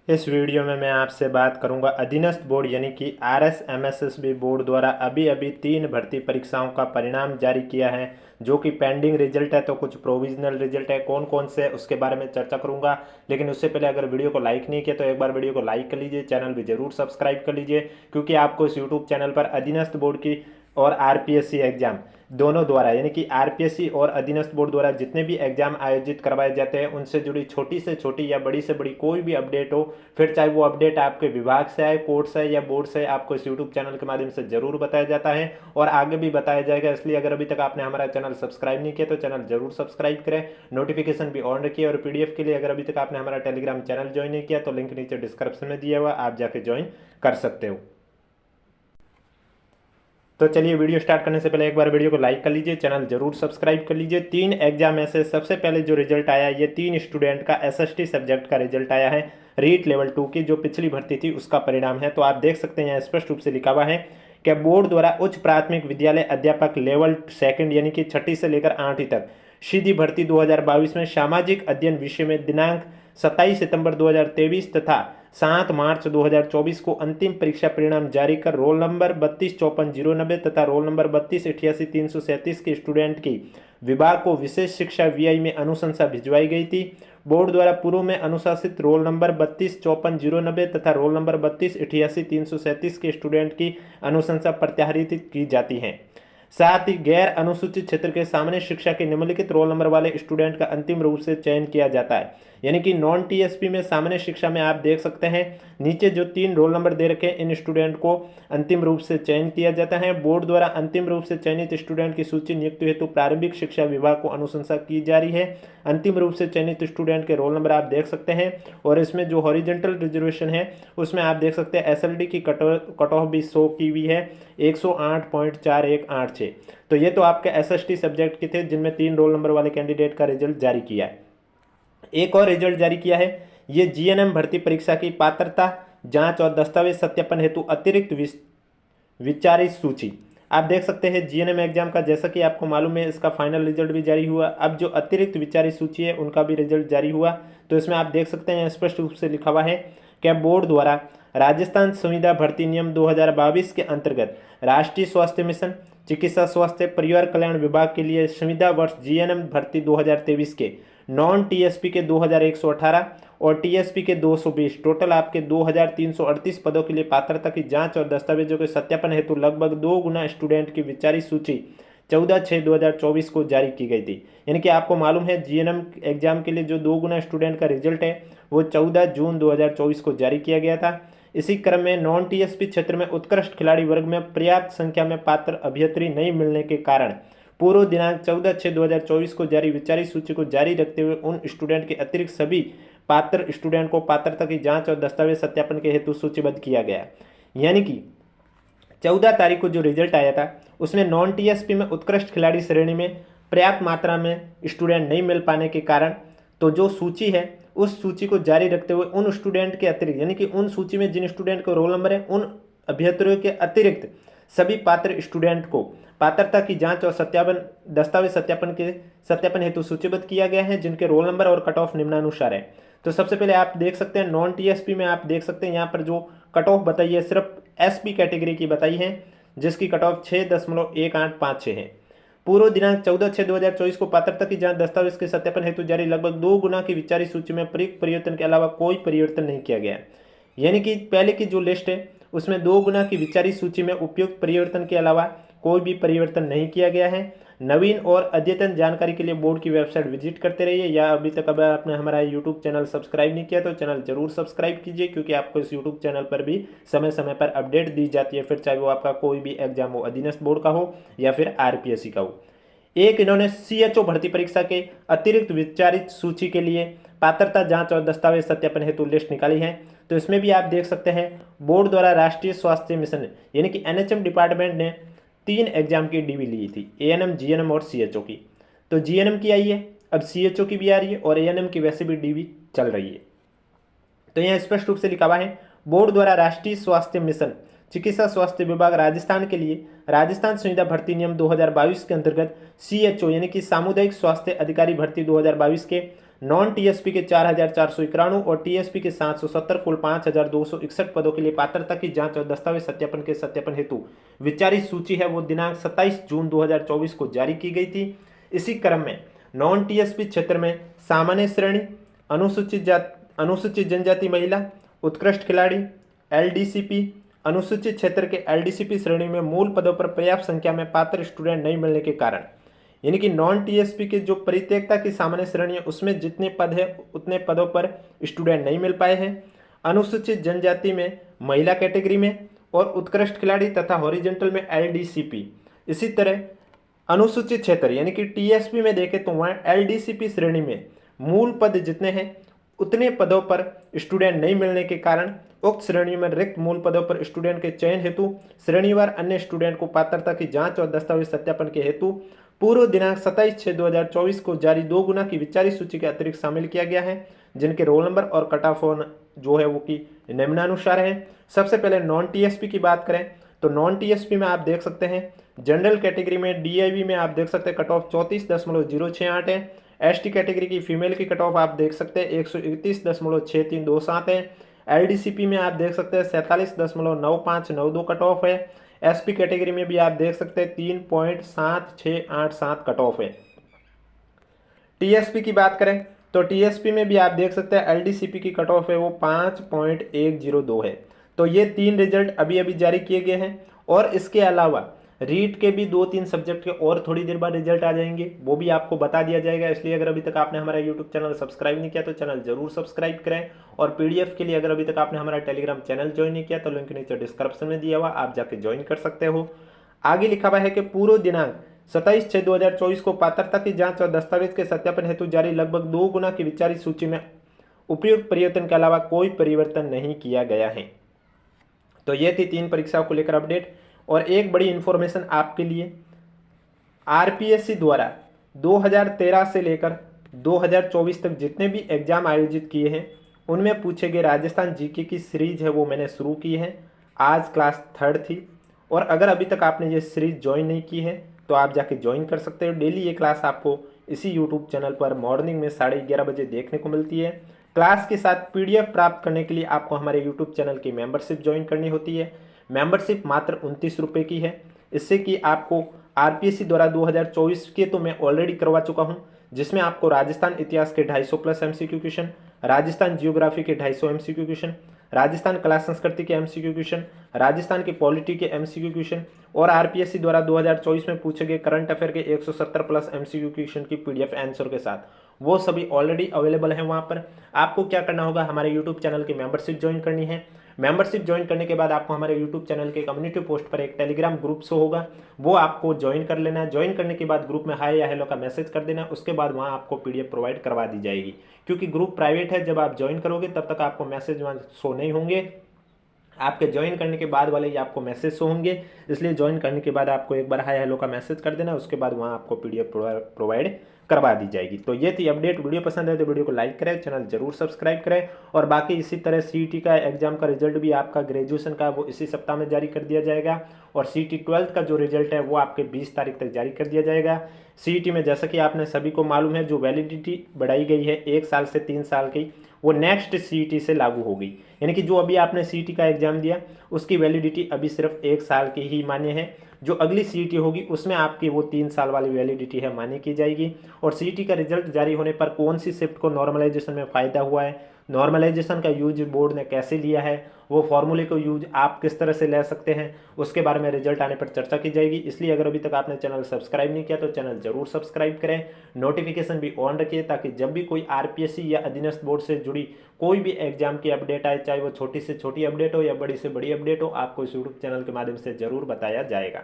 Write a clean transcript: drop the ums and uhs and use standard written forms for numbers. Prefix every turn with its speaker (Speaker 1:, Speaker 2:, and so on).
Speaker 1: इस वीडियो में मैं आपसे बात करूंगा अधीनस्थ बोर्ड यानी कि RSMSSB बोर्ड द्वारा अभी अभी 3 भर्ती परीक्षाओं का परिणाम जारी किया है, जो कि पेंडिंग रिजल्ट है। तो कुछ प्रोविजनल रिजल्ट है, कौन कौन से उसके बारे में चर्चा करूंगा। लेकिन उससे पहले अगर वीडियो को लाइक नहीं किया तो एक बार वीडियो को लाइक कर लीजिए, चैनल भी जरूर सब्सक्राइब कर लीजिए, क्योंकि आपको इस यूट्यूब चैनल पर अधीनस्थ बोर्ड की और RPSC एग्जाम दोनों द्वारा यानी कि RPSC और अधीनस्थ बोर्ड द्वारा जितने भी एग्जाम आयोजित करवाए जाते हैं उनसे जुड़ी छोटी से छोटी या बड़ी से बड़ी कोई भी अपडेट हो, फिर चाहे वो अपडेट आपके विभाग से आए, कोर्ट से या बोर्ड से, आपको इस यूट्यूब चैनल के माध्यम से जरूर बताया जाता है और आगे भी बताया जाएगा। इसलिए अगर अभी तक आपने हमारा चैनल सब्सक्राइब नहीं किया तो चैनल जरूर सब्सक्राइब करें, नोटिफिकेशन भी ऑन रखिए। और PDF के लिए अगर अभी तक आपने हमारा टेलीग्राम चैनल ज्वाइन नहीं किया तो लिंक नीचे डिस्क्रिप्शन में दिया हुआ, आप जाके ज्वाइन कर सकते हो। तो चलिए वीडियो स्टार्ट करने से पहले एक बार वीडियो को लाइक कर लीजिए, चैनल जरूर सब्सक्राइब कर लीजिए। 3 एग्जाम में से सबसे पहले जो रिजल्ट आया, ये 3 स्टूडेंट का SST सब्जेक्ट का रिजल्ट आया है। रीट लेवल 2 की जो पिछली भर्ती थी उसका परिणाम है। तो आप देख सकते हैं यहाँ स्पष्ट रूप से लिखा हुआ है कि बोर्ड द्वारा उच्च प्राथमिक विद्यालय अध्यापक लेवल 2 यानी कि 6ठी से लेकर 8वीं तक सीधी भर्ती 2022 में सामाजिक अध्ययन विषय में दिनांक 27 सितंबर 2023 तथा 7 मार्च 2024 को अंतिम परीक्षा परिणाम जारी कर रोल नंबर 325490 तथा रोल नंबर 32883337 के स्टूडेंट की विभाग को विशेष शिक्षा VI में अनुशंसा भिजवाई गई थी। बोर्ड द्वारा पूर्व में अनुशासित रोल नंबर 325490 तथा रोल नंबर 32883337 के स्टूडेंट की अनुशंसा प्रत्याहृत की जाती है। साथ ही गैर अनुसूचित क्षेत्र के सामान्य शिक्षा के निम्नलिखित रोल नंबर वाले स्टूडेंट का अंतिम रूप से चयन किया जाता है। यानी कि नॉन TSP में सामान्य शिक्षा में आप देख सकते हैं नीचे जो 3 रोल नंबर दे रखे हैं, इन स्टूडेंट को अंतिम रूप से चयन किया जाता है। बोर्ड द्वारा अंतिम रूप से चयनित स्टूडेंट की सूची नियुक्ति हेतु प्रारंभिक शिक्षा विभाग को अनुशंसा की जा रही है। अंतिम रूप से चयनित स्टूडेंट के रोल नंबर आप देख सकते हैं और इसमें जो हॉरिजेंटल रिजर्वेशन है उसमें आप देख सकते हैं SLD की कट ऑफ भी शो की हुई है 108.4186। तो ये तो आपके SST सब्जेक्ट के थे जिनमें 3 रोल नंबर वाले कैंडिडेट का रिजल्ट जारी किया है। एक और रिजल्ट जारी किया है, ये GNM भर्ती परीक्षा की पात्रता जांच और दस्तावेज सत्यापन हेतु अतिरिक्त विचारित सूची। आप देख सकते हैं GNM एग्जाम का, जैसा कि आपको मालूम है, इसका फाइनल रिजल्ट भी जारी हुआ। अब जो अतिरिक्त विचारित सूची है उनका भी रिजल्ट जारी हुआ। तो इसमें आप देख सकते हैं स्पष्ट रूप से लिखा हुआ है कि बोर्ड द्वारा राजस्थान संविदा भर्ती नियम 2022 के अंतर्गत राष्ट्रीय स्वास्थ्य मिशन चिकित्सा स्वास्थ्य परिवार कल्याण विभाग के लिए संविदा वर्ष GNM भर्ती 2023 के नॉन TSP के 2118 और TSP के 220 टोटल आपके 2338 पदों के लिए पात्रता की जांच और दस्तावेजों के सत्यापन हेतु लगभग 2 गुना स्टूडेंट की विचारित सूची 14/6/2024 को जारी की गई थी। यानी कि आपको मालूम है GNM एग्जाम के लिए जो 2 गुना स्टूडेंट का रिजल्ट है वो 14 जून 2024 को जारी किया गया था। इसी क्रम में नॉन TSP क्षेत्र में उत्कृष्ट खिलाड़ी वर्ग में पर्याप्त संख्या में पात्र अभ्यर्थी नहीं मिलने के कारण पूर्व दिनांक 14/6/2024 को जारी विचारित सूची को जारी रखते हुए उन स्टूडेंट के अतिरिक्त सभी पात्र स्टूडेंट को पात्रता की जांच और दस्तावेज सत्यापन के हेतु सूचीबद्ध किया गया। यानी कि 14 तारीख को जो रिजल्ट आया था उसमें नॉन TSP में उत्कृष्ट खिलाड़ी श्रेणी में पर्याप्त मात्रा में स्टूडेंट नहीं मिल पाने के कारण तो जो सूची है उस सूची को जारी रखते हुए उन स्टूडेंट के अतिरिक्त यानी कि उन सूची में जिन स्टूडेंट का रोल नंबर है उन अभ्यर्थियों के अतिरिक्त सभी पात्र स्टूडेंट को पात्रता की जांच और दस्तावेज सत्यापन हेतु सूचीबद्ध किया गया है, जिनके रोल नंबर और कट ऑफ निम्नानुसार है। तो सबसे पहले आप देख सकते हैं नॉन TSP में आप देख सकते हैं यहाँ पर जो कट ऑफ बताई है सिर्फ SP कैटेगरी की बताई है, जिसकी कट ऑफ 6.1856 है। पूर्व दिनांक 14/6/2024 को पात्रता की जांच दस्तावेज के सत्यापन हेतु जारी लगभग 2 गुना की विचारित सूची में प्रयुक्त परिवर्तन के अलावा कोई परिवर्तन नहीं किया गया। यानी कि पहले की जो लिस्ट है उसमें 2 गुना की विचारित सूची में उपयुक्त परिवर्तन के अलावा कोई भी परिवर्तन नहीं किया गया है। नवीन और अद्यतन जानकारी के लिए बोर्ड की वेबसाइट विजिट करते रहिए, या अभी तक अगर आपने हमारा यूट्यूब चैनल सब्सक्राइब नहीं किया तो चैनल जरूर सब्सक्राइब कीजिए, क्योंकि आपको इस यूट्यूब चैनल पर भी समय समय पर अपडेट दी जाती है, फिर चाहे वो आपका कोई भी एग्जाम हो, अधीनस्थ बोर्ड का हो या फिर RPSC का हो। एक इन्होंने CHO भर्ती परीक्षा के अतिरिक्त विचारित सूची के लिए पात्रता जांच और दस्तावेज सत्यापन हेतु लिस्ट निकाली है। तो इसमें भी आप देख सकते हैं बोर्ड द्वारा राष्ट्रीय स्वास्थ्य मिशन यानी कि NHM डिपार्टमेंट ने 3 एग्जाम की DV ली थी, ANM GNM और CHO की। तो GNM की आई है, अब CHO की भी आ रही है और ANM की वैसे भी DV चल रही है। तो यहाँ स्पष्ट रूप से लिखा हुआ है बोर्ड द्वारा राष्ट्रीय स्वास्थ्य मिशन चिकित्सा स्वास्थ्य विभाग राजस्थान के लिए राजस्थान संविदा भर्ती नियम 2022 के अंतर्गत CHO यानी कि सामुदायिक स्वास्थ्य अधिकारी भर्ती 2022 के नॉन टीएसपी के 4,491 और टीएसपी के 770 कुल 5,261 पदों के लिए पात्रता की जांच और दस्तावेज सत्यापन के सत्यापन हेतु विचारित सूची है वो दिनांक 27 जून 2024 को जारी की गई थी। इसी क्रम में नॉन टीएसपी क्षेत्र में सामान्य श्रेणी, अनुसूचित जनजाति महिला, उत्कृष्ट खिलाड़ी, एलडीसीपी, अनुसूचित क्षेत्र के एलडीसीपी श्रेणी में मूल पदों पर पर्याप्त संख्या में पात्र स्टूडेंट नहीं मिलने के कारण, यानी कि नॉन टीएसपी के जो परित्यक्ता की सामान्य श्रेणी है उसमें जितने पद है उतने पदों पर स्टूडेंट नहीं मिल पाए हैं। अनुसूचित जनजाति में महिला कैटेगरी में और उत्कृष्ट खिलाड़ी तथा हॉरिजेंटल में एलडीसीपी। इसी तरह अनुसूचित क्षेत्र यानी कि टीएसपी में देखें तो वहाँ एलडीसीपी श्रेणी में मूल पद जितने हैं उतने पदों पर स्टूडेंट नहीं मिलने के कारण उक्त श्रेणी में रिक्त मूल पदों पर स्टूडेंट के चयन हेतु श्रेणीवार अन्य स्टूडेंट को पात्रता की जांच और दस्तावेज सत्यापन के हेतु पूर्व दिनांक 27/6/2024 को जारी 2 गुना की विचारित सूची के अतिरिक्त शामिल किया गया है, जिनके रोल नंबर और कट ऑफ जो है वो कि निम्नानुसार है। सबसे पहले नॉन टीएसपी की बात करें तो नॉन टीएसपी में आप देख सकते हैं जनरल कैटेगरी में डीआईवी में आप देख सकते हैं कट ऑफ 34.068 है। एसटी कैटेगरी की फीमेल की कट ऑफ आप देख सकते हैं 131.6327 है। एलडीसीपी में आप देख सकते हैं 47.9592 कट ऑफ है। एसपी कैटेगरी में भी आप देख सकते हैं 3.7687 कट ऑफ है। टीएसपी की बात करें तो टीएसपी में भी आप देख सकते हैं एलडीसीपी की कट ऑफ है वो 5.102 है। तो ये 3 रिजल्ट अभी अभी जारी किए गए हैं और इसके अलावा रीट के भी 2-3 सब्जेक्ट के और थोड़ी देर बाद रिजल्ट आ जाएंगे, वो भी आपको बता दिया जाएगा। इसलिए अगर अभी तक आपने हमारा यूट्यूब चैनल सब्सक्राइब नहीं किया तो चैनल जरूर सब्सक्राइब करें। और पीडीएफ के लिए अगर अभी तक आपने हमारा टेलीग्राम चैनल ज्वाइन नहीं किया तो लिंक नीचे डिस्क्रिप्शन में दिया हुआ, आप जाके ज्वाइन कर सकते हो। आगे लिखा हुआ है कि पूर्व दिनांक 27/6/2024 को पात्रता की जाँच और दस्तावेज के सत्यापन हेतु जारी लगभग 2 गुना की विचारित सूची में उपयुक्त परिवर्तन के अलावा कोई परिवर्तन नहीं किया गया है। तो ये थी 3 परीक्षाओं को लेकर अपडेट। और एक बड़ी इन्फॉर्मेशन आपके लिए, आरपीएससी द्वारा 2013 से लेकर 2024 तक जितने भी एग्जाम आयोजित किए हैं उनमें पूछे गए राजस्थान जीके की सीरीज है वो मैंने शुरू की है। आज क्लास 3rd थी और अगर अभी तक आपने ये सीरीज ज्वाइन नहीं की है तो आप जाके ज्वाइन कर सकते हो। डेली ये क्लास आपको इसी यूट्यूब चैनल पर मॉर्निंग में 11:30 बजे देखने को मिलती है। क्लास के साथ पीडीएफ प्राप्त करने के लिए आपको हमारे यूट्यूब चैनल की मेंबरशिप ज्वाइन करनी होती है। मेंबरशिप मात्र 29 रुपये की है। इससे कि आपको आरपीएससी द्वारा 2024 के तो मैं ऑलरेडी करवा चुका हूं, जिसमें आपको राजस्थान इतिहास के 250 plus MCQ question, Rajasthan geography के 250 एमसीक्यू क्वेश्चन, राजस्थान कला संस्कृति के एमसीक्यू क्वेश्चन, राजस्थान के पॉलिटी के एमसीक्यू क्वेश्चन और आरपीएससी द्वारा 2024 में पूछे गए करंट अफेयर के 170 प्लस एमसीक्यू क्वेश्चन की पीडीएफ आंसर के साथ, वो सभी ऑलरेडी अवेलेबल है वहाँ पर। आपको क्या करना होगा, हमारे यूट्यूब चैनल की मेंबरशिप ज्वाइन करनी है। मेंबरशिप ज्वाइन करने के बाद आपको हमारे यूट्यूब चैनल के कम्युनिटी पोस्ट पर एक टेलीग्राम ग्रुप शो होगा, वो आपको ज्वाइन कर लेना है। ज्वाइन करने के बाद ग्रुप में हाय या हेलो का मैसेज कर देना, उसके बाद वहाँ आपको पीडीएफ प्रोवाइड करवा दी जाएगी। क्योंकि ग्रुप प्राइवेट है, जब आप ज्वाइन करोगे तब तक आपको मैसेज वहाँ शो नहीं होंगे, आपके ज्वाइन करने के बाद वाले ही आपको मैसेज शो होंगे। इसलिए ज्वाइन करने के बाद आपको एक बार हाय हेलो का मैसेज कर देना, उसके बाद वहाँ आपको पीडीएफ प्रोवाइड करवा दी जाएगी। तो ये थी अपडेट। वीडियो पसंद है तो वीडियो को लाइक करें, चैनल जरूर सब्सक्राइब करें। और बाकी इसी तरह सीईटी का एग्जाम का रिजल्ट भी आपका ग्रेजुएशन का वो इसी सप्ताह में जारी कर दिया जाएगा। और सीईटी 12th का जो रिजल्ट है वो आपके 20 तारीख तक जारी कर दिया जाएगा। सीईटी में जैसा कि आपने सभी को मालूम है, जो वैलिडिटी बढ़ाई गई है 1 साल से 3 साल की, वो नेक्स्ट सीईटी से लागू होगी। यानी कि जो अभी आपने सीईटी का एग्जाम दिया उसकी वैलिडिटी अभी सिर्फ 1 साल की ही मान्य है। जो अगली सीईटी होगी उसमें आपकी वो 3 साल वाली वैलिडिटी है मान्य की जाएगी। और सीईटी का रिजल्ट जारी होने पर कौन सी शिफ्ट को नॉर्मलाइजेशन में फ़ायदा हुआ है, नॉर्मलाइजेशन का यूज बोर्ड ने कैसे लिया है, वो फॉर्मूले को यूज आप किस तरह से ले सकते हैं, उसके बारे में रिजल्ट आने पर चर्चा की जाएगी। इसलिए अगर अभी तक आपने चैनल सब्सक्राइब नहीं किया तो चैनल जरूर सब्सक्राइब करें, नोटिफिकेशन भी ऑन रखिए, ताकि जब भी कोई आरपीएससी या अधीनस्थ बोर्ड से जुड़ी कोई भी एग्जाम की अपडेट आए, चाहे वो छोटी से छोटी अपडेट हो या बड़ी से बड़ी अपडेट हो, आपको इस यूट्यूब चैनल के माध्यम से जरूर बताया जाएगा।